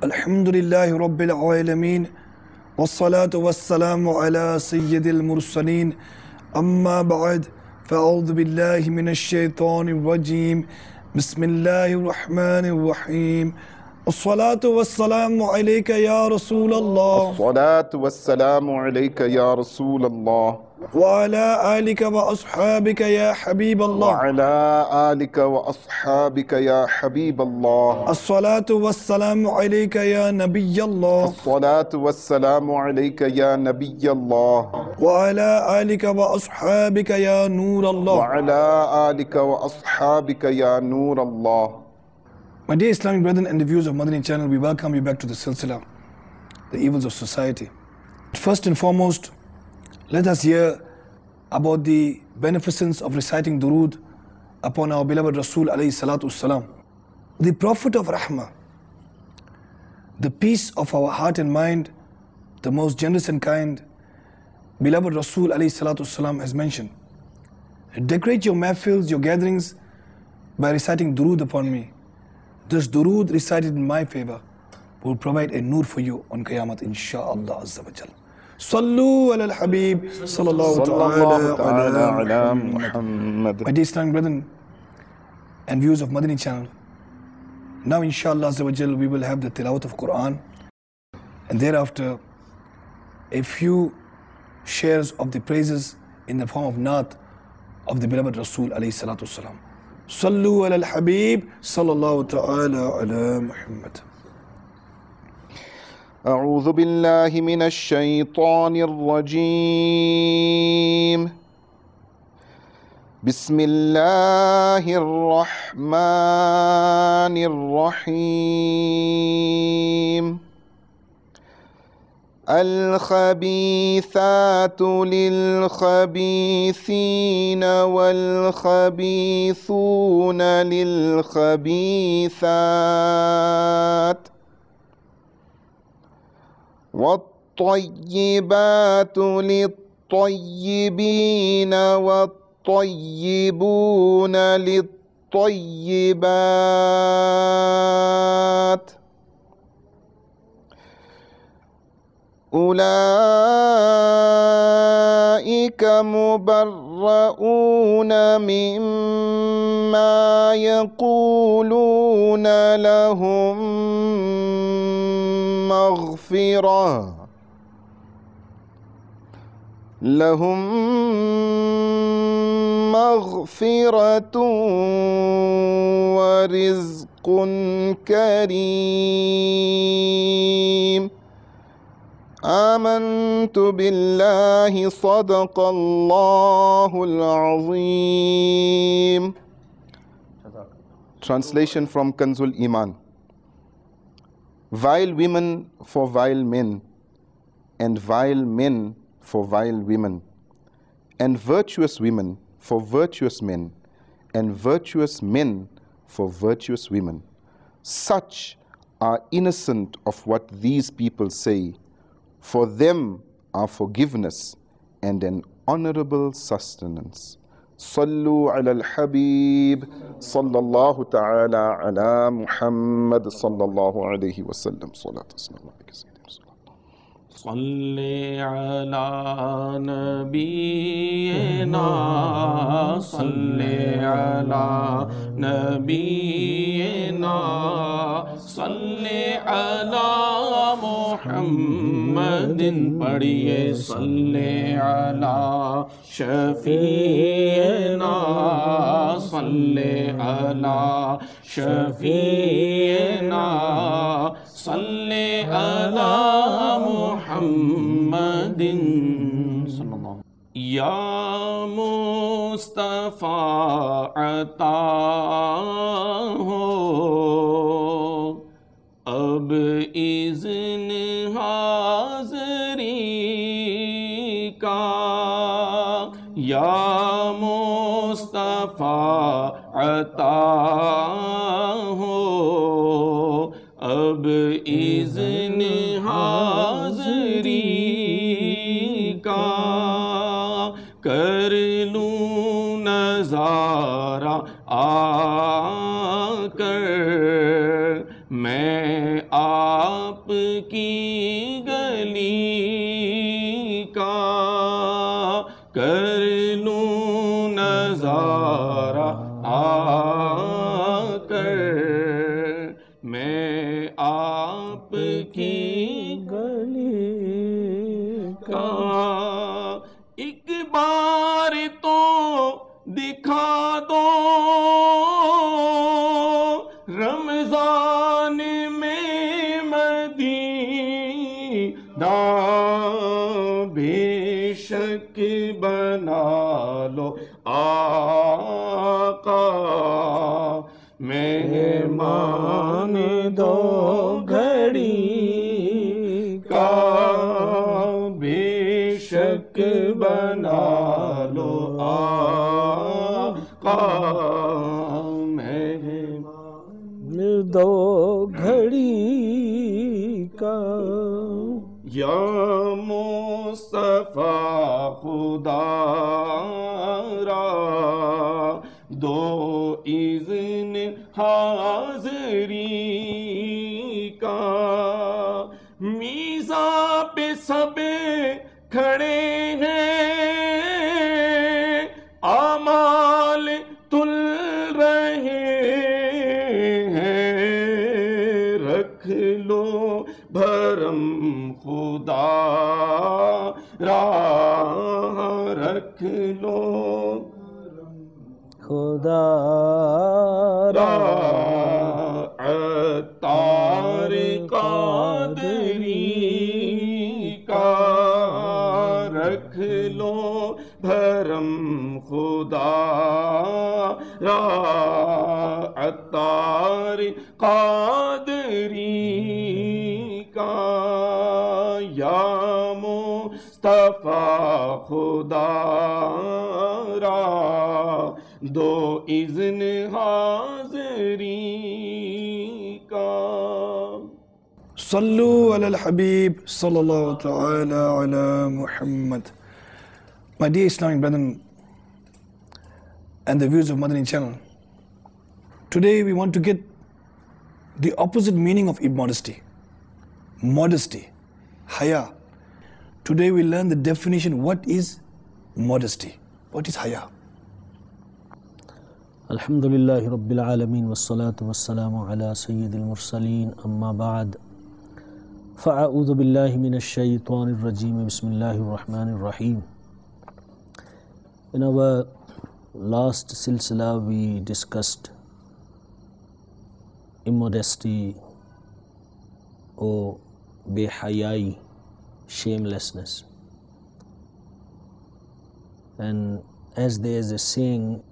Alhamdulillahi Rabbil Alameen. Wassalatu wassalamu ala Sayyidil Mursaleen. Amma ba'd. Fa'udhu billahi minash shaitanir rajeem. Bismillahir Rahmanir Rahim. As-salatu wassalamu alayka ya Rasulallah. As-salatu wassalamu alayka ya Rasulallah. Wa ala alika wa ashabika ya Habiballah. وعلى آلك وأصحابك يا حبيب الله. As-salatu wassalamu alayka ya Nabiyallah. الصلاة والسلام عليك يا نبي الله. Wa ala alika wa ashabika ya Nur Allah. وعلى آلك وأصحابك يا نور الله. My dear Islamic brethren and the viewers of Madani channel, we welcome you back to the silsila, the evils of society. First and foremost, let us hear about the beneficence of reciting durood upon our beloved Rasul alayhi salatu wassalam. The Prophet of Rahmah, the peace of our heart and mind, the most generous and kind, beloved Rasul alayhi salatu wassalam has mentioned, decorate your mahfils, your gatherings by reciting durood upon me. This durood recited in my favor will provide a nur for you on Qiyamah, insha'Allah Azza wa Jal. Sallu ala al-Habib sallallahu ta'ala ala Muhammad. My dear Islamic brethren and viewers of Madani channel, now insha'Allah Azza wa Jal we will have the tilawat of Quran, and thereafter a few shares of the praises in the form of naat of the beloved Rasul alayhi salatu wasalam. Sallu ala al-Habib sallallahu ta'ala ala Muhammad. أعوذ بالله من الشيطان الرجيم. بسم الله الرحمن الرحيم. الخبيثات للخبيثين والخبيثون للخبيثات والطيبات للطيبين والطيبون للطيبات أولئك مبرؤون مما يقولون لهم مغفرة ورزق كريم. آمنت بالله صدق الله العظيم. Translation from Kanzul Iman. Vile women for vile men, and vile men for vile women, and virtuous women for virtuous men, and virtuous men for virtuous women. Such are innocent of what these people say. For them are forgiveness and an honorable sustenance. Sallu ala al-Habib sallallahu ta'ala ala Muhammad sallallahu alayhi wa sallam. Dawateislami. صلی علی نبینا صلی علی نبینا صلی علی محمد پڑھیے صلی علی شفیعنا صلی علی شفیعنا صلی علی محمد صلی اللہ علیہ وسلم. یا مصطفیٰ عطا ہو اب اذن حاضری کا. یا مصطفیٰ عطا ہو اب اذن حاضری کا. کر لوں نظارہ آ کر میں آپ کی گلی کا کر لوں نظارہ آ کر، میں آپ کی گلی کا ایک بار تو دکھا دو رمضان میں مدینہ، بے شک بنا لو آقا مہمان دو گھڑی کا، بے شک بنا لو آقا مہمان دو گھڑی کا۔ یا مصطفیٰ خدا را دو اذن حاضری کا، میزاں پہ سب کھڑے ہیں اعمال تل رہے ہیں، رکھ لو بھرم خدا را، رکھ لو خدا را، عطار قادری کا رکھ لو بھرم خدا را، عطار قادری کا، یا مصطفیٰ خدا را دو اذن حاضری کا۔ صلو علی الحبیب صلی اللہ تعالی علی Muhammad. My dear Islamic brethren and the viewers of Madani channel, today we want to get the opposite meaning of immodesty, modesty, haya. Today we learn the definition, what is modesty, what is haya. الحمدللہ رب العالمین والصلاة والسلام علی سید المرسلین، اما بعد فاعوذ باللہ من الشیطان الرجیم، بسم اللہ الرحمن الرحیم. In our last silsila we discussed immodesty or behayai, shamelessness. And as there is a saying,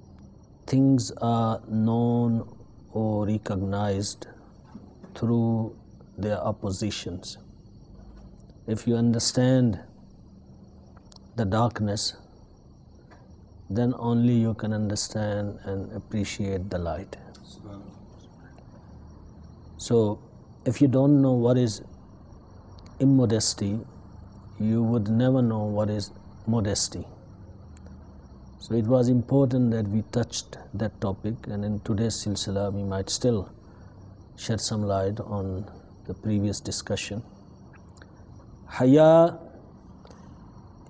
things are known or recognized through their oppositions. If you understand the darkness, then only you can understand and appreciate the light. So, if you don't know what is immodesty, you would never know what is modesty. So it was important that we touched that topic, and in today's silsila we might still shed some light on the previous discussion. Haya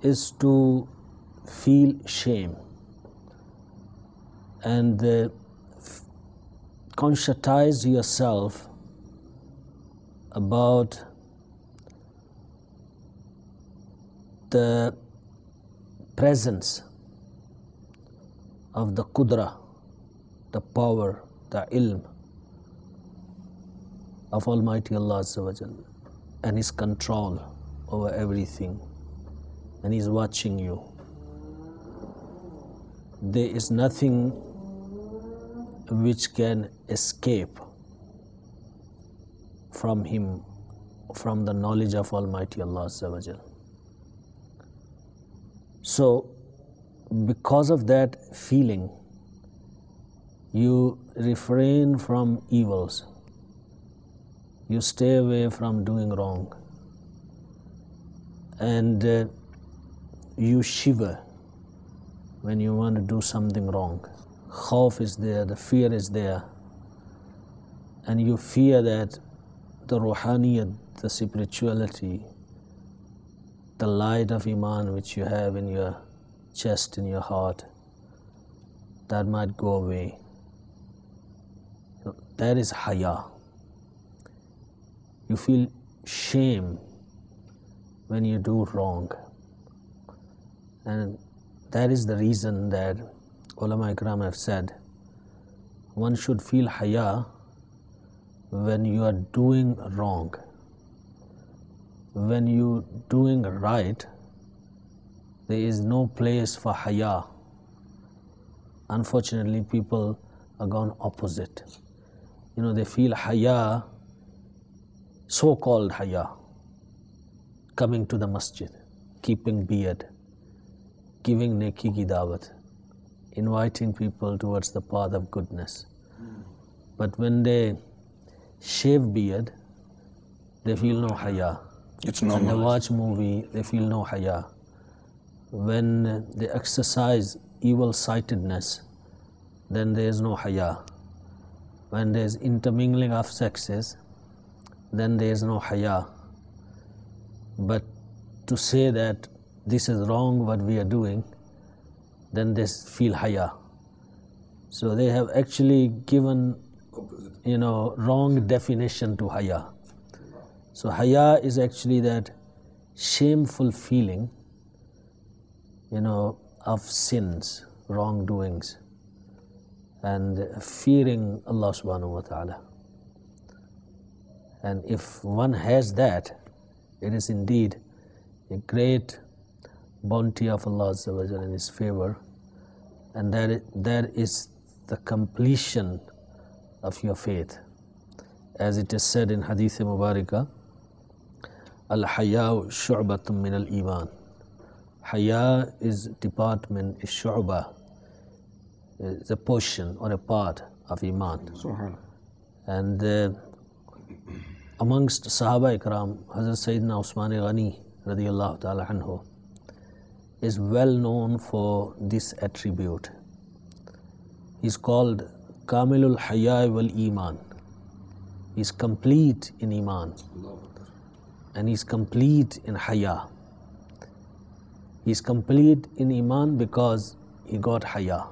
is to feel shame and conscientize yourself about the presence of the qudra, the power, the ilm of Almighty Allah Azza wa Jal, and His control over everything, and He's watching you. There is nothing which can escape from Him, from the knowledge of Almighty Allah Azza wa Jal. So, because of that feeling, you refrain from evils, you stay away from doing wrong, and you shiver when you want to do something wrong. Khawf is there, the fear is there, and you fear that the ruhaniyat, the spirituality, the light of Iman which you have in your chest, in your heart, that might go away. That is haya. You feel shame when you do wrong. And that is the reason that ulama ikram have said one should feel haya when you are doing wrong. When you doing right, there is no place for haya. Unfortunately, people are gone opposite. They feel haya, so-called haya, coming to the masjid, keeping beard, giving neki ki dawat, inviting people towards the path of goodness. But when they shave beard, they feel no haya. It's When they normal. watch movie, they feel no haya. When they exercise evil-sightedness, then there is no haya. When there is intermingling of sexes, then there is no haya. But to say that this is wrong what we are doing, then they feel haya. So they have actually given wrong definition to haya. So haya is actually that shameful feeling of sins, wrongdoings, and fearing Allah subhanahu wa ta'ala. And if one has that, it is indeed a great bounty of Allah Azza wa Jalla in His favor, and that is the completion of your faith. As it is said in Hadith Mubarakah, Al-Haya'u shu'batun min al-Iman. Haya is department, is shu'bah, is a portion or a part of Iman. And amongst Sahaba Ikram, Hazrat Sayyidina Usman Ghani radiyallahu ta'ala anhu is well known for this attribute. He's called Kamilul Haya wal Iman. He's complete in Iman and he's complete in Haya. He's complete in Iman because he got Haya.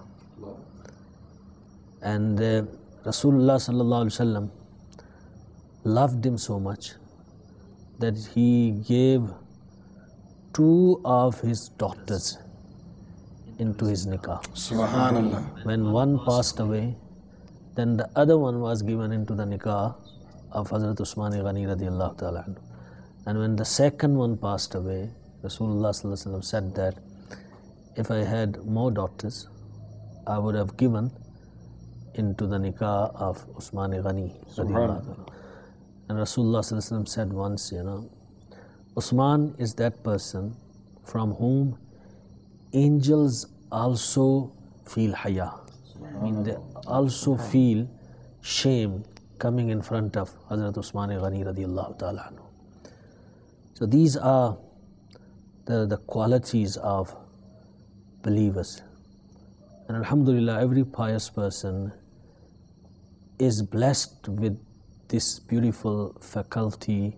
And Rasulullah sallallahu alaihi wasallam loved him so much that he gave 2 of his daughters into his nikah. Subhanallah. When one passed away, then the other one was given into the nikah of Hazrat Usman Ghani radiyallahu ta'ala anhu. And when the second one passed away, Rasulullah sallallahu alaihi wasallam said that if I had more daughters, I would have given into the nikah of Usman Ghani radiyallahu ta'ala. And Rasulullah sallallahu alaihi wasallam said once, Usman is that person from whom angels also feel haya. I mean, they also feel shame coming in front of Hazrat Usman Ghani radiyallahu ta'ala anhu. So these are the qualities of believers. And alhamdulillah, every pious person is blessed with this beautiful faculty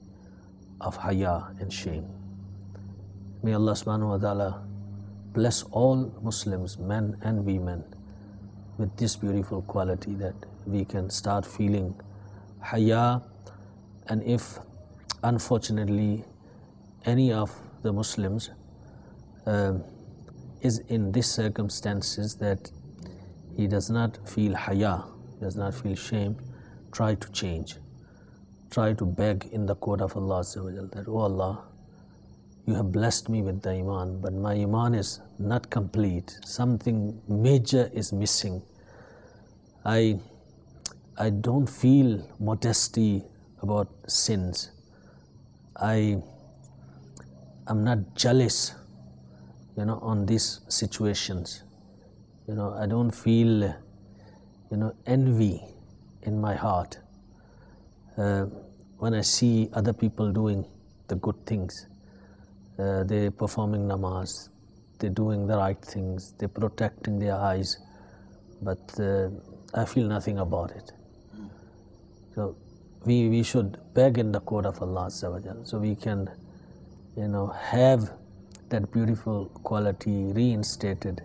of haya and shame. May Allah subhanahu wa ta'ala bless all Muslims, men and women, with this beautiful quality that we can start feeling haya. And if unfortunately any of the Muslims is in these circumstances that he does not feel haya, does not feel shame, try to change. Try to beg in the court of Allah that, oh Allah, you have blessed me with the Iman, but my Iman is not complete. Something major is missing. I don't feel modesty about sins. I'm not jealous, on these situations. I don't feel, envy in my heart when I see other people doing the good things. They're performing namaz, they're doing the right things, they're protecting their eyes, but I feel nothing about it. So we should beg in the court of Allah so we can, have that beautiful quality reinstated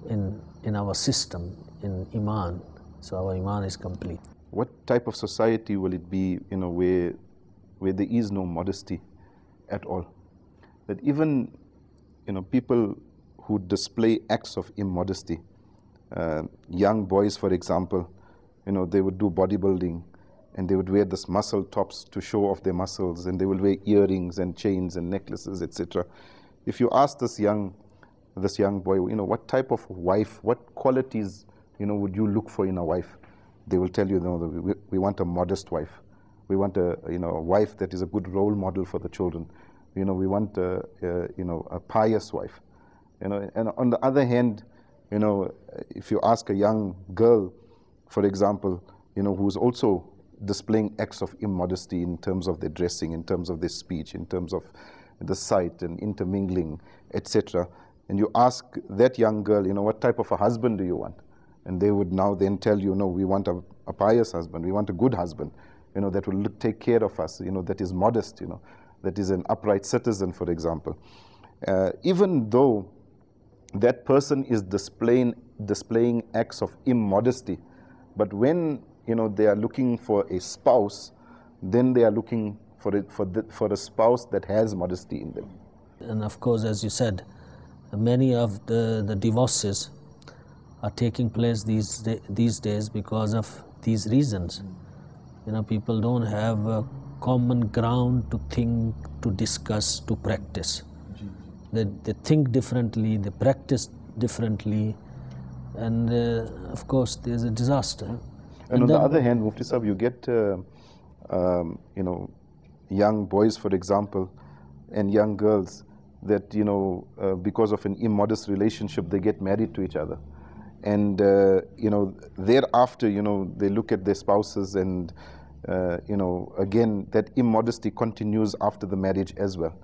in our system, in Iman, so our Iman is complete. What type of society will it be, where there is no modesty at all? That even, people who display acts of immodesty, young boys, for example, they would do bodybuilding, and they would wear this muscle tops to show off their muscles, and they will wear earrings and chains and necklaces, etc. If you ask this young boy, what type of wife, what qualities, would you look for in a wife? They will tell you, no, we want a modest wife. We want a wife that is a good role model for the children. We want a pious wife. And on the other hand, if you ask a young girl, for example, who's also displaying acts of immodesty in terms of their dressing, in terms of their speech, in terms of the sight and intermingling, etc. And you ask that young girl, what type of a husband do you want? And they would now then tell you, no, we want a pious husband, we want a good husband, that will take care of us, that is modest, that is an upright citizen, for example. Even though that person is displaying acts of immodesty, but when they are looking for a spouse, then they are looking for a spouse that has modesty in them. And of course, as you said, many of the divorces are taking place these days because of these reasons. People don't have a common ground to think, to discuss, to practice. They think differently, they practice differently, and of course there's a disaster. And on the other hand, Mufti Sahib, you get young boys, for example, and young girls that because of an immodest relationship, they get married to each other, and thereafter they look at their spouses, and again that immodesty continues after the marriage as well.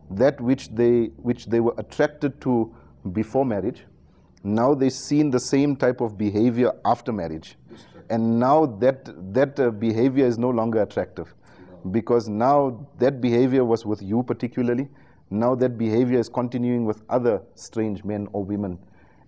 That which they were attracted to before marriage, now they've seen the same type of behavior after marriage, and now that behavior is no longer attractive, because now that behavior was with you particularly. Now that behavior is continuing with other strange men or women,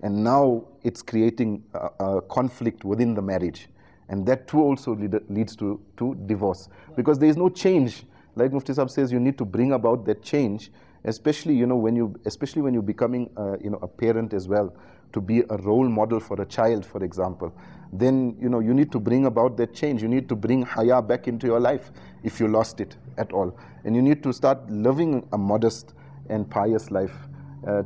and now it's creating a conflict within the marriage, and that too also leads to divorce, because there is no change. Like Mufti Sahib says, you need to bring about that change, especially when you're becoming a parent as well, to be a role model for a child, for example. Then you need to bring about that change. You need to bring haya back into your life if you lost it at all, and you need to start living a modest and pious life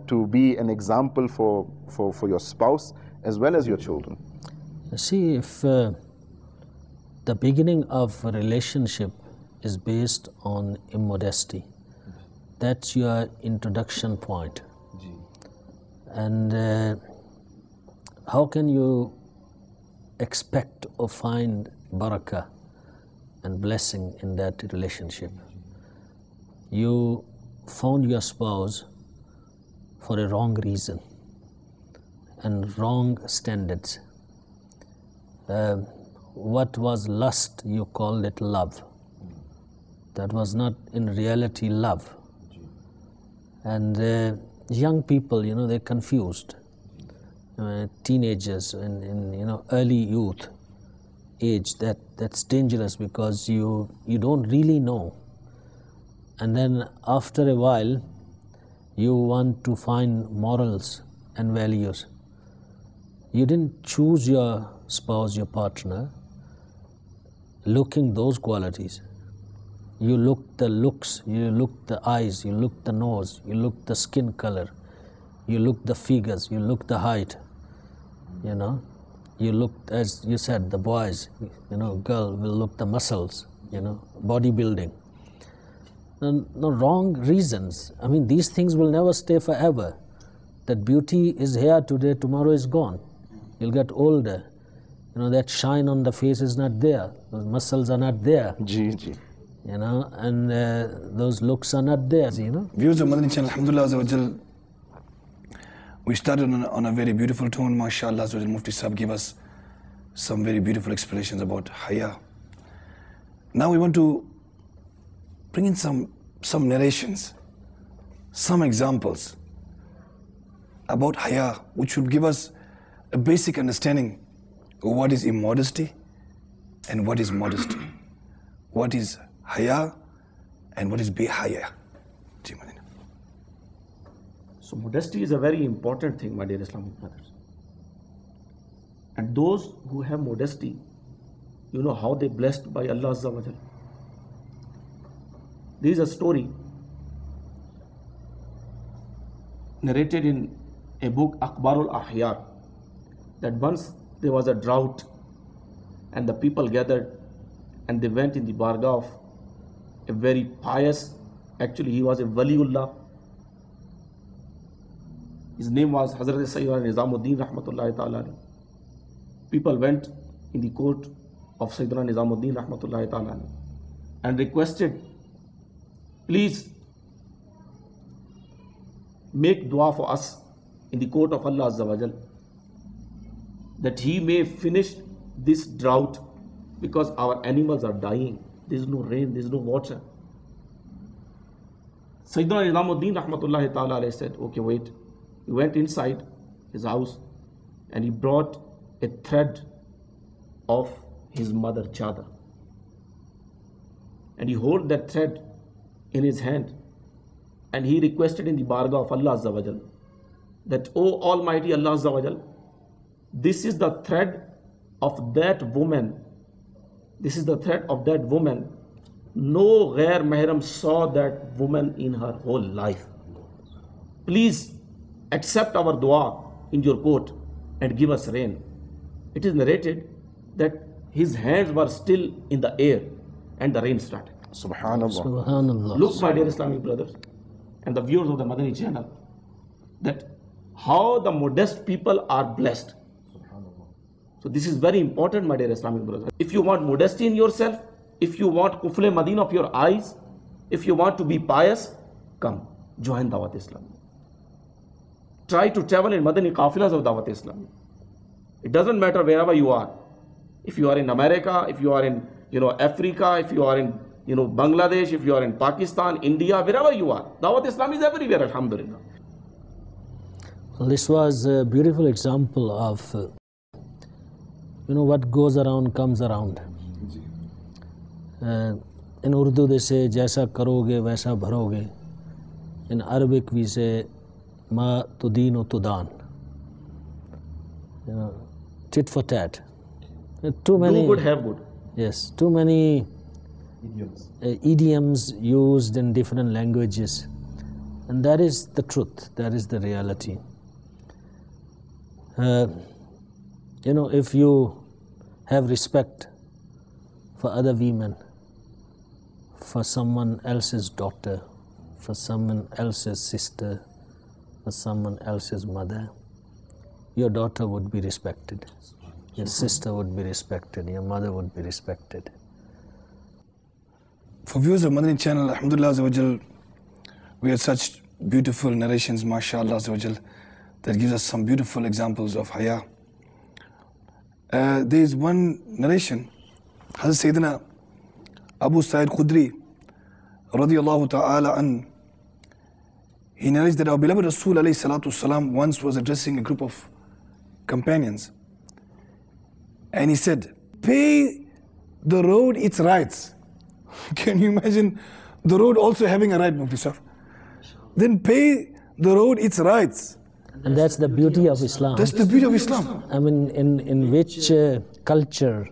to be an example for your spouse as well as your children. See, if the beginning of a relationship is based on immodesty, that's your introduction point. And how can you expect or find barakah and blessing in that relationship? You found your spouse for a wrong reason and wrong standards. What was lust, you called it love. That was not in reality love. And young people, they're confused. Teenagers in early youth age, that's dangerous, because you don't really know. And then after a while, you want to find morals and values. You didn't choose your spouse, your partner, looking those qualities. You look the looks, you look the eyes, you look the nose, you look the skin color, you look the figures, you look the height, You look, as you said, the boys, girl will look the muscles, bodybuilding. No wrong reasons. I mean, these things will never stay forever. That beauty is here today, tomorrow is gone. You'll get older. That shine on the face is not there. Those muscles are not there. And those looks are not there. Viewers of Madani channel, alhamdulillah, we started on a very beautiful tone, mashallah. Mufti Sahib gave us some very beautiful explanations about haya. Now we want to bring in some narrations, some examples about haya, which would give us a basic understanding of what is immodesty and what is modesty. What is haya and what is behaya. So modesty is a very important thing, my dear Islamic brothers. And those who have modesty, you know how they blessed by Allah Azza wa Jal. There is a story narrated in a book, Akhbarul Ahyar, that once there was a drought and the people gathered and they went in the bargah of a very pious, actually he was a Waliullah. His name was Hazrat Sayyidina Nizamuddin Rahmatullahi Ta'ala. People went in the court of Sayyidina Nizamuddin Rahmatullahi Ta'ala and requested, please make dua for us in the court of Allah Azza wa Jal, that he may finish this drought because our animals are dying. There is no rain, there is no water. Sayyidina Nizamuddin Rahmatullahi Ta'ala said, okay, wait. He went inside his house and he brought a thread of his mother chadar. And he held that thread in his hand and he requested in the bargah of Allah Azza wa Jal that, O Almighty Allah Azza wa Jal, this is the thread of that woman. This is the thread of that woman. No ghair mahram saw that woman in her whole life. Please accept our dua in your court and give us rain. It is narrated that his hands were still in the air and the rain started. Subhanallah. Subhanallah. Look, my dear Islamic brothers and the viewers of the Madani channel, that how the modest people are blessed. So this is very important, my dear Islamic brothers. If you want modesty in yourself, if you want kufle madin of your eyes, if you want to be pious, come, join Dawat-e-Islami. Try to travel in Madani qafilas of Dawat-e-Islami. It doesn't matter wherever you are. If you are in America, if you are in Africa, if you are in Bangladesh, if you are in Pakistan, India, wherever you are, Dawat-e-Islami is everywhere, alhamdulillah. Well, this was a beautiful example of what goes around comes around. In Urdu they say, Jaisa karoge, vaisa bharoge. In Arabic we say, Ma tudino tudan. Tit for tat. Too many. Do good, have good. Yes, too many idioms used in different languages. And that is the truth, that is the reality. If you have respect for other women, for someone else's daughter, for someone else's sister, for someone else's mother, your daughter would be respected, your sister would be respected, your mother would be respected. For viewers of Madani channel, alhamdulillah, we had such beautiful narrations, mashallah, that gives us some beautiful examples of haya. There is one narration, Hazrat Sayyidina Abu Sa'id Khudri, radiyallahu ta'ala an, he narrates that our beloved Rasul alayhi salatu salam once was addressing a group of companions. And he said, pay the road its rights. Can you imagine the road also having a right, Mufti Saf? Then pay the road its rights. And that's the beauty of Islam. That's the beauty of Islam. I mean, in which culture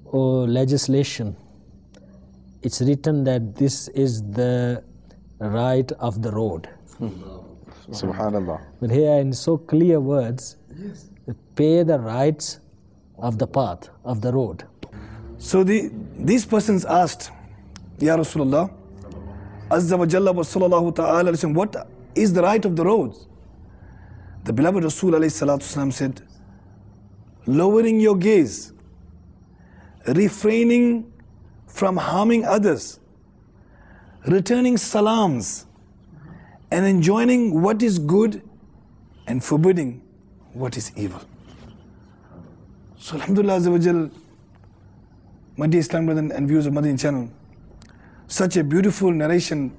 or legislation it's written that this is the right of the road. Subhanallah. But here in so clear words, pay the rights of the path, of the road. So these persons asked, Ya Rasulullah, Azza wa Jalla wa sallallahu ta'ala, listen, what is the right of the roads? The beloved Rasul alayhi salatu salam said, lowering your gaze, refraining from harming others, returning salams, and enjoining what is good and forbidding what is evil. So alhamdulillah, My dear Islamic brethren and viewers of Madani channel, such a beautiful narration.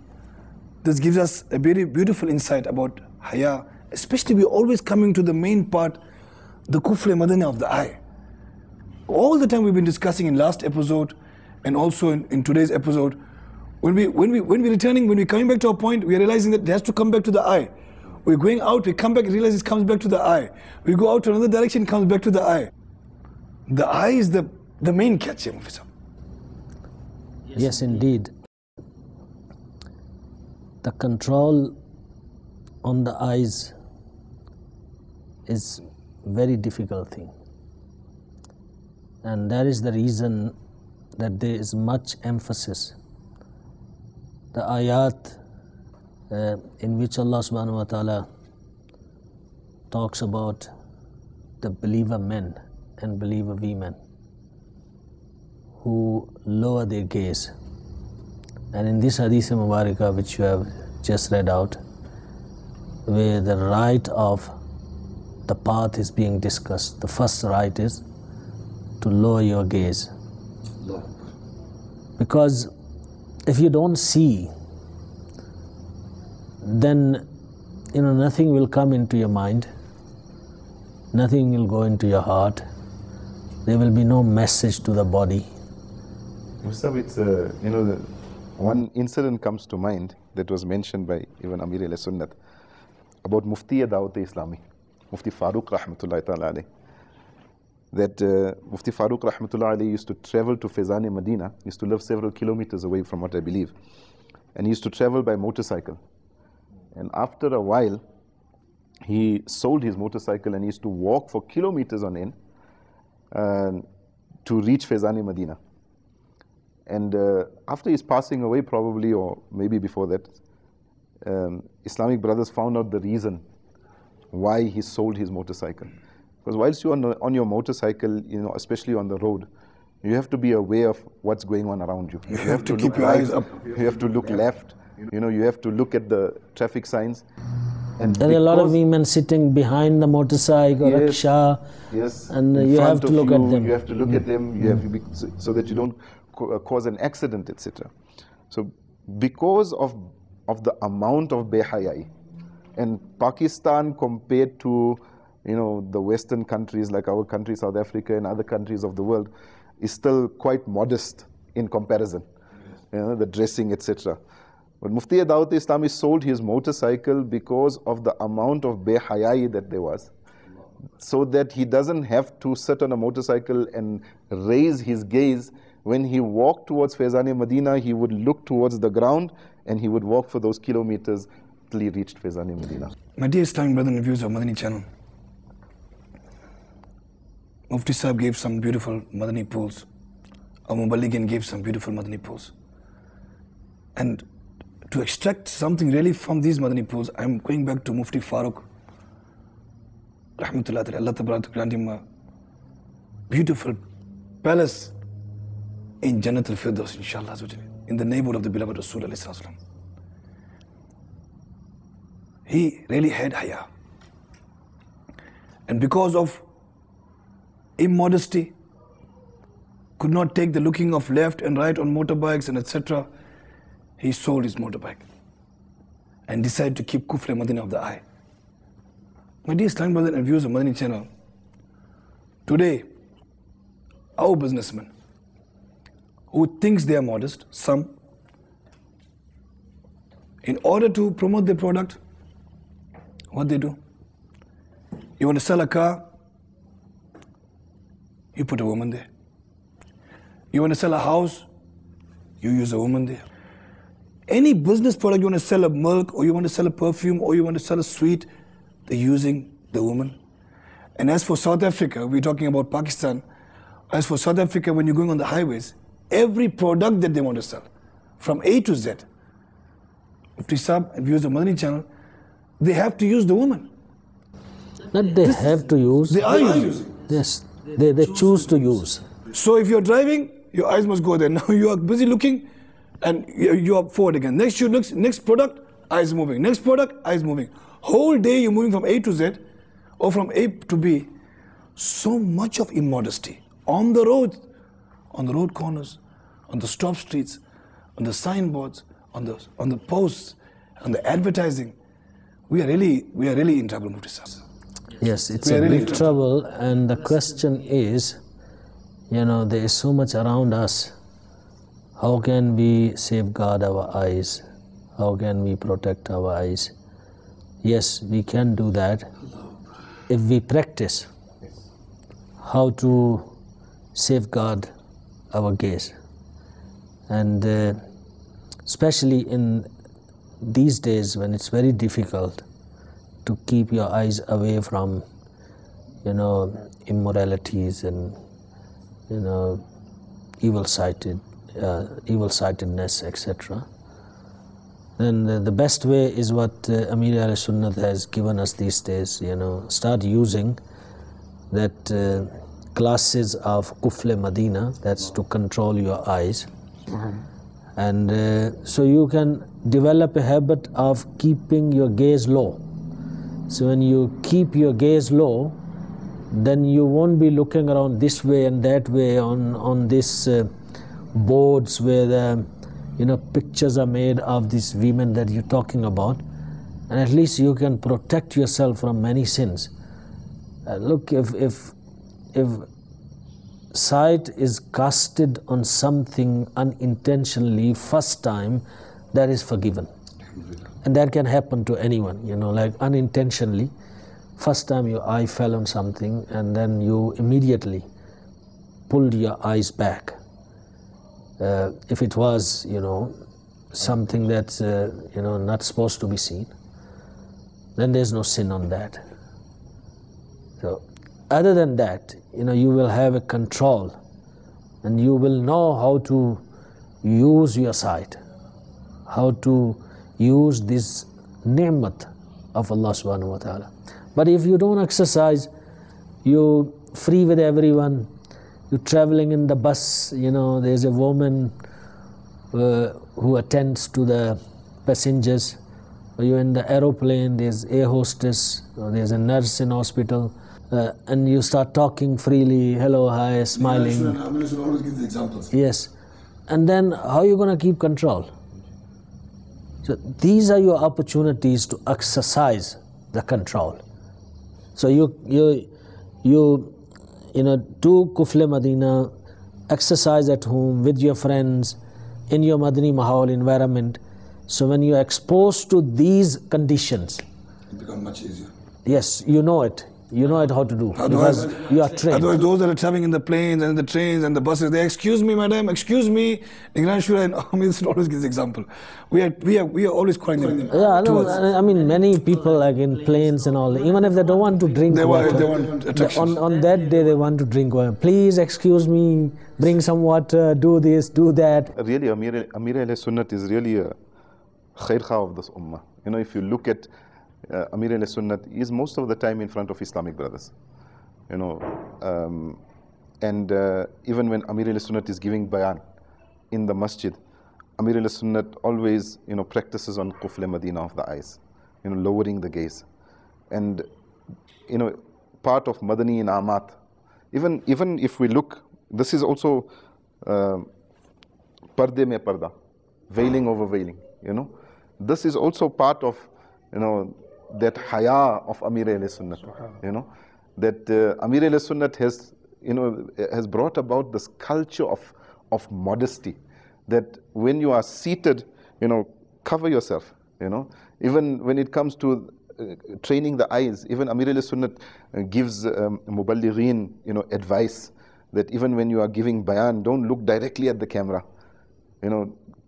This gives us a very beautiful insight about haya. Especially we're always coming to the main part, the kufr madani of the eye. All the time we've been discussing in last episode and also in today's episode, when we're coming back to a point, we're realizing that it has to come back to the eye. We're going out, we come back, realize it comes back to the eye. We go out to another direction, it comes back to the eye. The eye is the main catch here, Mufti. Yes, indeed. The control on the eyes is very difficult thing. And that is the reason that there is much emphasis. The ayat in which Allah subhanahu wa ta'ala talks about the believer men and believer women who lower their gaze. And in this hadith Mubarakah which you have just read out, where the right of the path is being discussed, the first right is to lower your gaze. Because if you don't see, then nothing will come into your mind, nothing will go into your heart, there will be no message to the body. Mustafa, it's one incident comes to mind that was mentioned by even Amir al-Sunnat about Mufti Dawat-e-Islami, Mufti Farooq rahmatullahi ta'ala alayh. That Mufti Farooq rahmatullahi alayhi used to travel to Faizan Medina, used to live several kilometers away from what I believe, and he used to travel by motorcycle. And after a while, he sold his motorcycle and he used to walk for kilometers on end to reach Faizan Medina. And after his passing away probably, or maybe before that, Islamic brothers found out the reason why he sold his motorcycle. Because whilst you're on your motorcycle, especially on the road, you have to be aware of what's going on around you. You have to keep your eyes up. You have to look left. You have to look at the traffic signs. And there are a lot of women sitting behind the motorcycle, rickshaw, and you have to look at them. You have to look at them. You have to be, so that you don't cause an accident, etc. So because of the amount of behayai, and Pakistan compared to the Western countries like our country, South Africa, and other countries of the world, is still quite modest in comparison. The dressing, etc. But Mufti Dawat-e-Islami sold his motorcycle because of the amount of behayai that there was, so that he doesn't have to sit on a motorcycle and raise his gaze. When he walked towards Faizan Medina, he would look towards the ground and he would walk for those kilometers till he reached Faizan Medina. My dear Islamic brothers and viewers of Madani channel, Mufti Sahib gave some beautiful Madani pools. Our Muballigin gave some beautiful Madani pools. And to extract something really from these Madani pools, I'm going back to Mufti Farooq rahmatullah ta'ala. Allah ta'ala grant him a beautiful palace in Jannat al-Firdaus, inshallah, in the neighborhood of the beloved Rasul alayhi salam. He really had haya. And because of immodesty, could not take the looking of left and right on motorbikes and etc., he sold his motorbike and decided to keep kufr madani of the eye. My dear Islamic brothers and viewers of Madani channel, today, our businessmen who thinks they are modest, some, in order to promote their product, what they do? You want to sell a car, you put a woman there. You want to sell a house, you use a woman there. Any business product, you want to sell a milk, or you want to sell a perfume, or you want to sell a sweet, they're using the woman. And as for South Africa, we're talking about Pakistan. As for South Africa, when you're going on the highways, every product that they want to sell, from A to Z, Mufti Sahib and viewers of Madani channel, they have to use the woman. Not they have to use. They are using. Yes, they choose to use. So if you're driving, your eyes must go there. Now you are busy looking, and you are forward again. Next product, eyes moving. Next product, eyes moving. Whole day you're moving from A to Z, or from A to B. So much of immodesty on the road, on the road corners, on the stop streets, on the signboards, on the posts, on the advertising. We are really in trouble, Mufti Sahib. Yes, it's a big trouble, and the question is, there is so much around us. How can we safeguard our eyes? How can we protect our eyes? Yes, we can do that if we practice how to safeguard our gaze. And especially in these days when it's very difficult to keep your eyes away from, immoralities and, evil-sightedness, etc. Then the best way is what Amir al-Sunnat has given us these days. Start using that classes of Kufle Madina, that's to control your eyes. And so you can develop a habit of keeping your gaze low. So when you keep your gaze low, then you won't be looking around this way and that way on these boards where the pictures are made of these women that you're talking about, and at least you can protect yourself from many sins. Look, if sight is casted on something unintentionally first time, that is forgiven. And that can happen to anyone, like unintentionally. First time your eye fell on something and then you immediately pulled your eyes back. If it was, something that's, not supposed to be seen, then there's no sin on that. So, other than that, you will have a control and you will know how to use your sight, how to use this ni'mat of Allah subhanahu wa ta'ala. But if you don't exercise, you're free with everyone, you're traveling in the bus, there's a woman who attends to the passengers, or you're in the aeroplane, there's air hostess, or there's a nurse in hospital, and you start talking freely, hello, hi, smiling. I should always give the examples. Yes. And then how are you going to keep control? So these are your opportunities to exercise the control. So you do Kufle Madina, exercise at home with your friends, in your Madani Mahal environment. So when you're exposed to these conditions, It becomes much easier. yes, you know it. You know it how to do because you are trained. Otherwise, those that are traveling in the planes and the trains and the buses, they excuse me, madam, excuse me. And Amir always gives the example. We are always calling them. Yeah, I mean, many people like in planes and all, even if they don't want to drink water, they want attraction. on that day they want to drink water. Please excuse me, bring some water, do this, do that. Really, Amir al-Sunnat is really a khair kha of this ummah. If you look at Amir al-Sunnat is most of the time in front of Islamic brothers, and even when Amir al-Sunnat is giving bayan in the masjid, Amir al-Sunnat always, practices on Kufle Madina of the eyes, lowering the gaze, and part of Madani in Amat. Even if we look, this is also parde mein parda, veiling over veiling. This is also part of that haya of Amir al-Sunnat, that Amir al-Sunnat has brought about this culture of modesty, that when you are seated, cover yourself, even when it comes to training the eyes, even Amir al-Sunnat gives muballighin, advice, that even when you are giving bayan, don't look directly at the camera,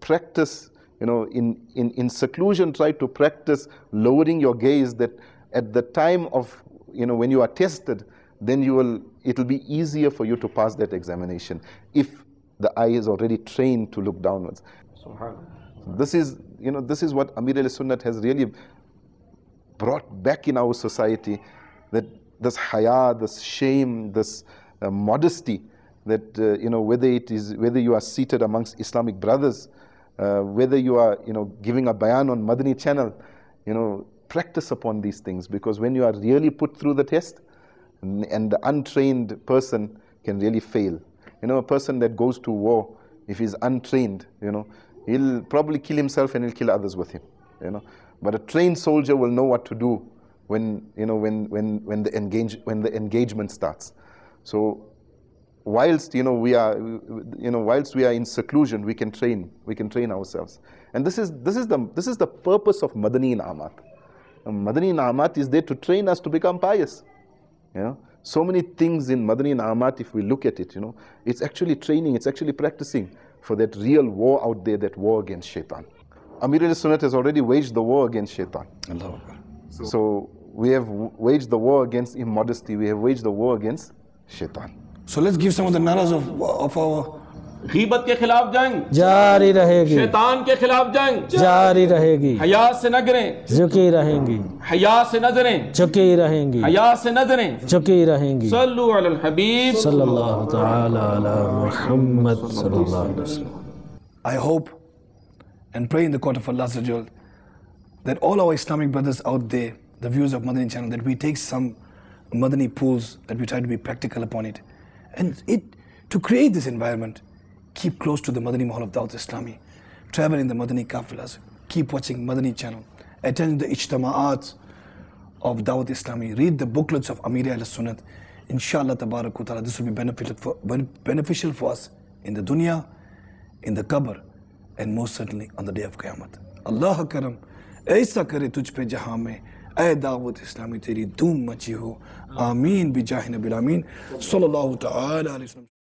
practice, in seclusion, try to practice lowering your gaze, that at the time of, when you are tested, then it'll be easier for you to pass that examination if the eye is already trained to look downwards. This is what Amir al-Sunnat has really brought back in our society, that this haya, this shame, this modesty, that whether you are seated amongst Islamic brothers, whether you are giving a bayan on Madani channel, practice upon these things, because when you are really put through the test, and the untrained person can really fail. You know, a person that goes to war, if he's untrained, you know, he'll probably kill himself and he'll kill others with him, you know. But a trained soldier will know what to do when, you know, when the engagement starts. So whilst, you know, whilst we are in seclusion, we can train ourselves. And this is the purpose of Madani In'amat. Madani In'amat is there to train us to become pious. You know, so many things in Madani In'amat, if we look at it, you know, it's actually training, it's actually practicing for that real war out there, that war against shaitan. Amir al-Sunnat has already waged the war against shaitan. So we have waged the war against immodesty, we have waged the war against shaitan. So let's give some of the naras of our... गीबत के खिलाफ जंग जारी रहेगी, शैतान के खिलाफ जंग जारी रहेगी, हया से नजरें झुकी रहेंगी, हया से नजरें झुकी रहेंगी, हया से नजरें झुकी रहेंगी। सल्लु अलल हबीब सल्लल्लाहु तआला अला मुहम्मद सल्लल्लाहु अलैहि वसल्लम। I hope and pray in the court of Allah that all our Islamic brothers out there, the viewers of Madani channel, that we take some Madani pools, that we try to be practical upon it. And to create this environment, keep close to the Madani Mahal of Dawat-e-Islami, travel in the Madani Kafilas, keep watching Madani channel, attend the Ijtama'at of Dawat-e-Islami, read the booklets of Amir al-Sunnat. Inshallah tabarak ta'ala, this will be beneficial for us in the dunya, in the qabr, and most certainly on the day of Qiyamah. Allah karam, aisa kare tujh pe jahan mein, ay Dawat-e-Islami teri doom machi ho. Ameen bi jahi nabil ameen. Sallallahu ta'ala alayhi wa sallam.